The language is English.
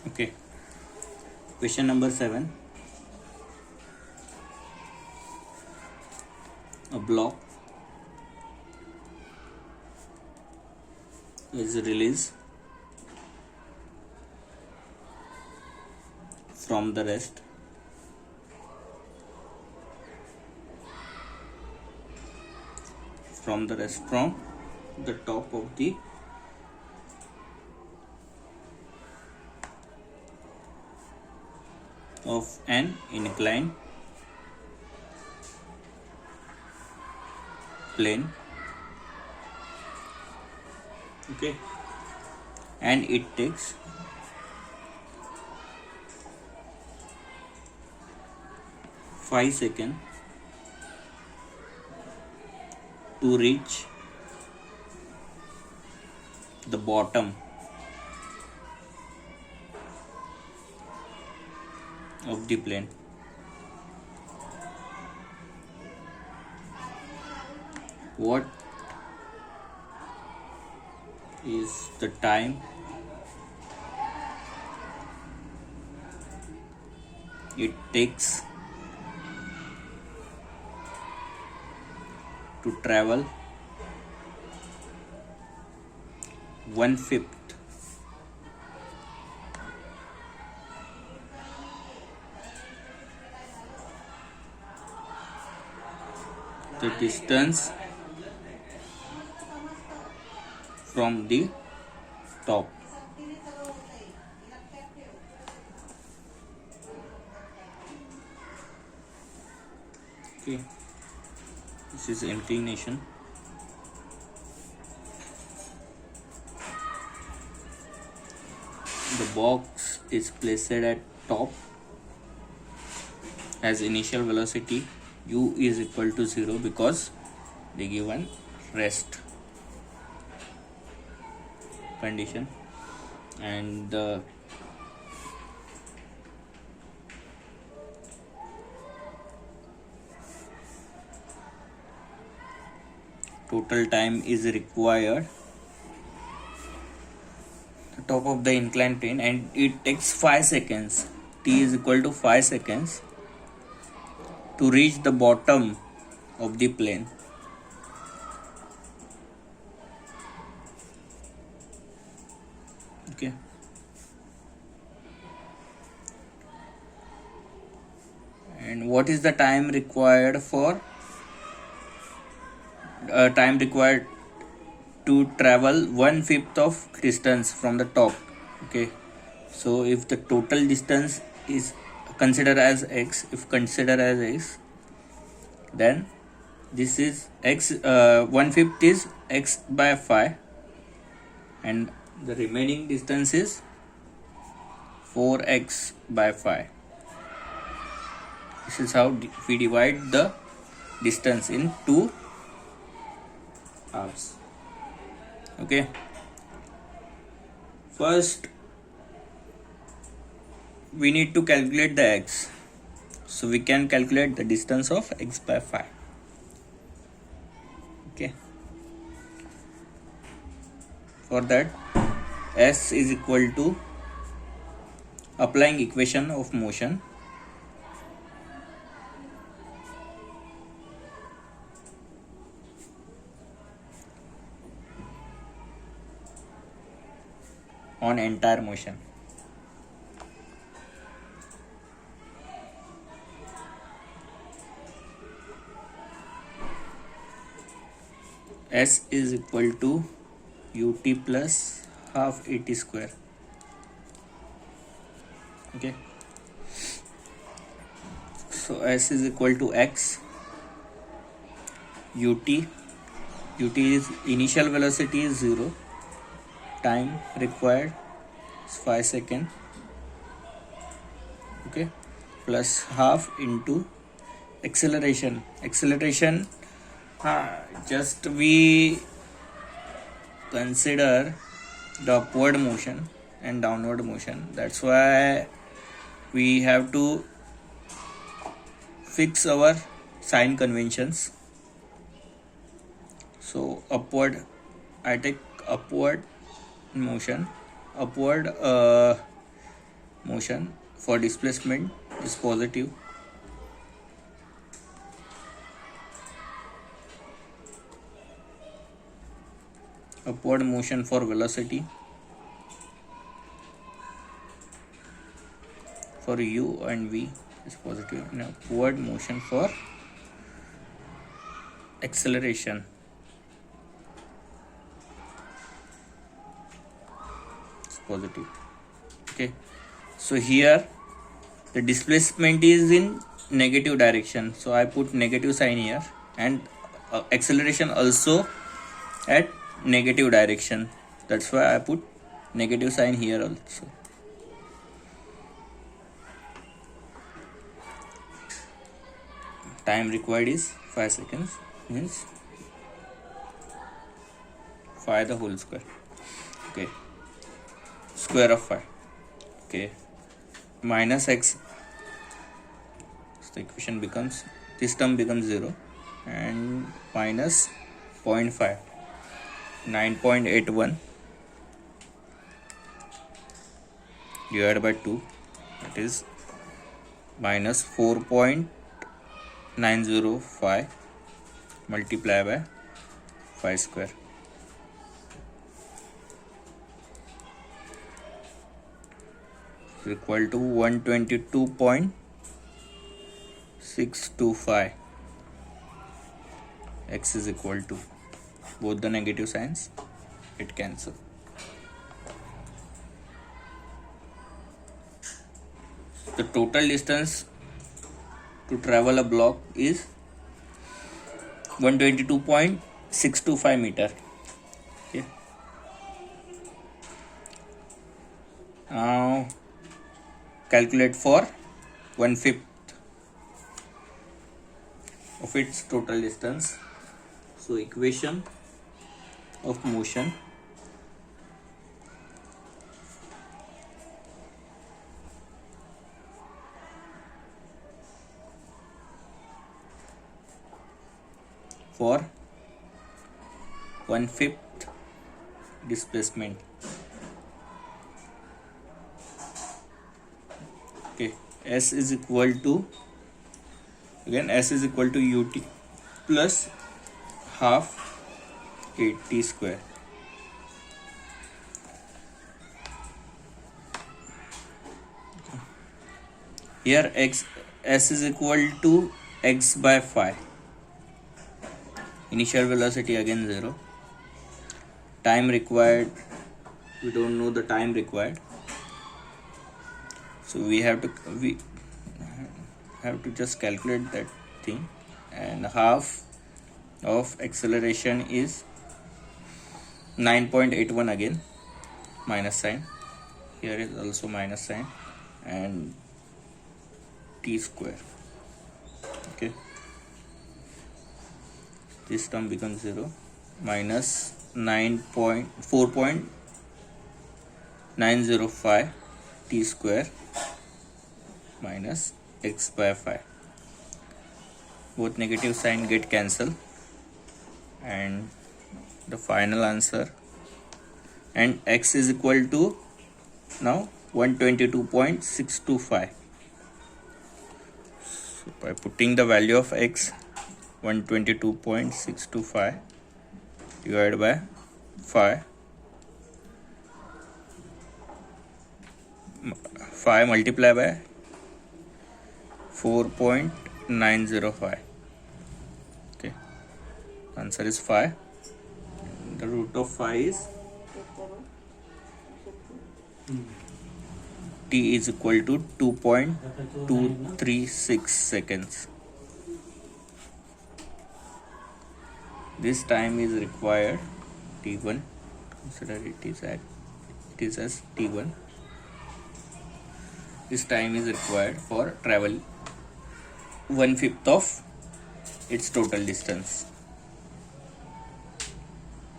Okay. Question number 7. A block is released from the rest from the top of an inclined plane. Okay, and it takes 5 seconds to reach the bottom of the plane. What is the time it takes to travel 1/5 the distance from the top? Okay, this is inclination. The box is placed at top, has initial velocity u is equal to 0 because they given rest condition, and the total time is required the top of the inclined plane, and it takes 5 seconds. T is equal to 5 seconds to reach the bottom of the plane. Okay, and what is the time required to travel 1/5 of distance from the top? Okay, so if the total distance is considered as x, then this is x, 1/5 is x by 5, and the remaining distance is 4x by 5. This is how we divide the distance in two halves. Okay, first we need to calculate the x, so we can calculate the distance of x by 5. Okay, for that s is equal to, applying equation of motion, on entire motion. S is equal to ut plus half at square. Okay, so S is equal to x, ut is initial velocity is 0, time required is 5 seconds. Okay, plus half into acceleration. Just we consider the upward motion and downward motion, that's why we have to fix our sign conventions. So upward, I take upward motion, upward motion for displacement is positive. Upward motion for velocity for u and v is positive, and upward motion for acceleration is positive. Okay, so here the displacement is in negative direction, so I put negative sign here, and acceleration also at negative direction, that's why I put negative sign here also. Time required is 5 seconds, means 5 the whole square. Okay, square of 5. Okay, minus x, so the equation becomes, this term becomes 0, and minus 0.5, 9.81 divided by 2, that is minus 4.905 multiply by 5 square. Is equal to 122.625. X is equal to, both the negative signs it cancel. The total distance to travel a block is 122.625 meter. Okay. Now calculate for 1/5 of its total distance. So equation of motion for 1/5 displacement. Okay, S is equal to, again S is equal to ut plus half 8t square. Here S is equal to x by 5. Initial velocity again 0. Time required, we don't know the time required, so we have to just calculate that thing. And half of acceleration is 9.81, again minus sign, here is also minus sign, and t square. Okay, this term becomes 0, minus 4.905 t square minus x by 5. Both negative sign get cancelled, and the final answer, and x is equal to now 122.625. So by putting the value of x, 122.625 divided by 5 multiply by 4.905. Okay, answer is 5. The root of 5 is t is equal to 2.236 seconds. This time is required t1, consider it is as t1. This time is required for travel 1/5 of its total distance.